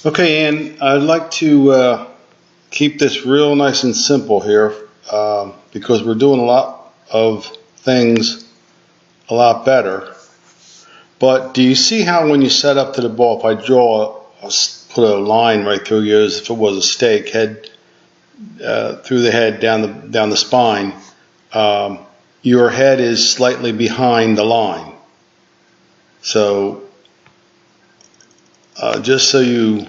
Okay, and I'd like to keep this real nice and simple here because we're doing a lot of things a lot better. But do you see how when you set up to the ball, if I put a line right through you as if it was a stake, head through the head down the spine, your head is slightly behind the line. So just so you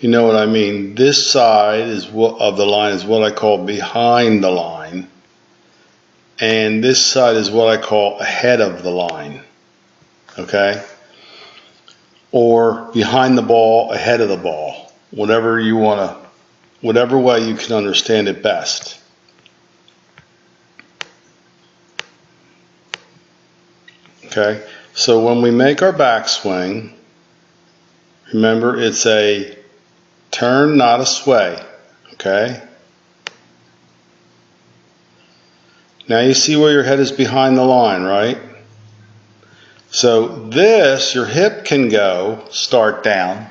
know what I mean, this side of the line is what I call behind the line, and this side is what I call ahead of the line. Okay? Or behind the ball, ahead of the ball. Whatever you want to, whatever way you can understand it best. Okay? So when we make our backswing, remember it's a turn, not a sway. Okay? Now you see where your head is behind the line, right? So this, your hip can start down,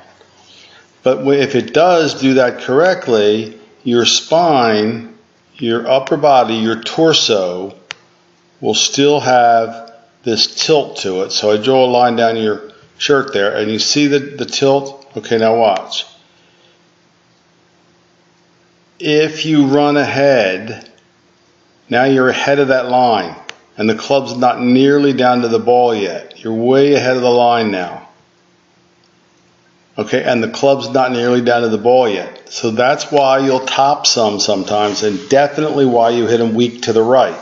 but if it does do that correctly, your spine, your upper body, your torso will still have this tilt to it. So I draw a line down your shirt there, and you see the tilt? Okay, now watch. If you run ahead, now you're ahead of that line. And the club's not nearly down to the ball yet. You're way ahead of the line now. Okay, and the club's not nearly down to the ball yet. So that's why you'll top sometimes, and definitely why you hit them weak to the right.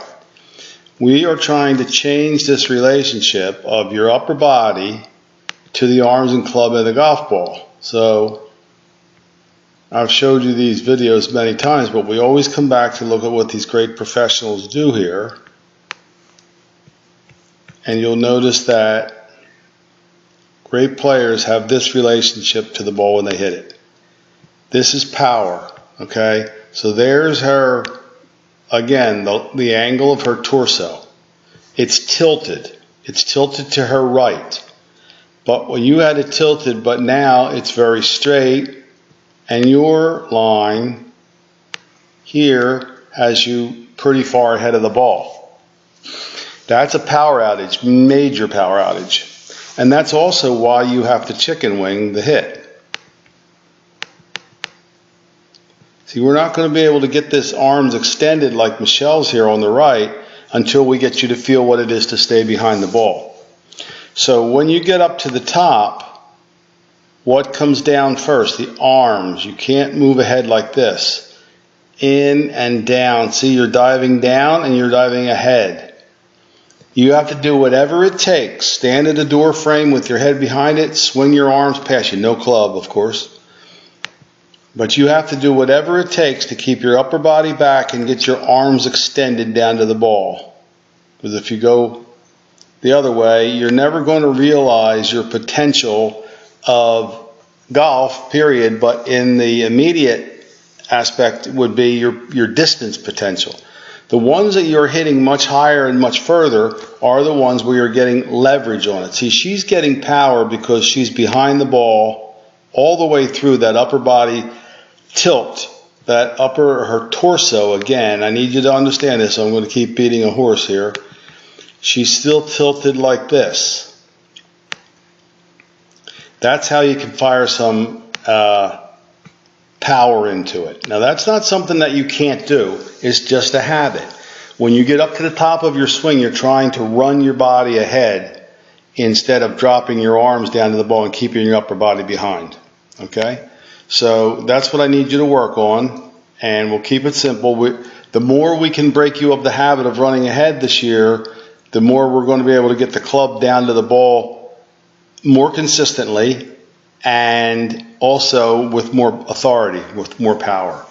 We are trying to change this relationship of your upper body to the arms and club of the golf ball. So I've showed you these videos many times, but we always come back to look at what these great professionals do here. And you'll notice that great players have this relationship to the ball when they hit it. This is power, okay? So there's her, again, the angle of her torso. It's tilted. It's tilted to her right. But when you had it tilted, but now it's very straight, and your line here has you pretty far ahead of the ball. That's a power outage, major power outage. And that's also why you have to chicken wing the hit. See, we're not going to be able to get this arms extended like Michelle's here on the right until we get you to feel what it is to stay behind the ball. So when you get up to the top, what comes down first? The arms. You can't move ahead like this. In and down. See, you're diving down and you're diving ahead. You have to do whatever it takes. Stand at a door frame with your head behind it, swing your arms past you. No club, of course. But you have to do whatever it takes to keep your upper body back and get your arms extended down to the ball. Because if you go the other way, you're never going to realize your potential of golf, period. But in the immediate aspect would be your distance potential. The ones that you're hitting much higher and much further are the ones where you're getting leverage on it. See, she's getting power because she's behind the ball all the way through that upper body tilt, her torso. Again, I need you to understand this, so I'm going to keep beating a horse here. She's still tilted like this. That's how you can fire some power into it. Now that's not something that you can't do. It's just a habit. When you get up to the top of your swing, you're trying to run your body ahead instead of dropping your arms down to the ball and keeping your upper body behind. Okay? So that's what I need you to work on, and we'll keep it simple. The more we can break you of the habit of running ahead this year, the more we're going to be able to get the club down to the ball more consistently, and also with more authority, with more power.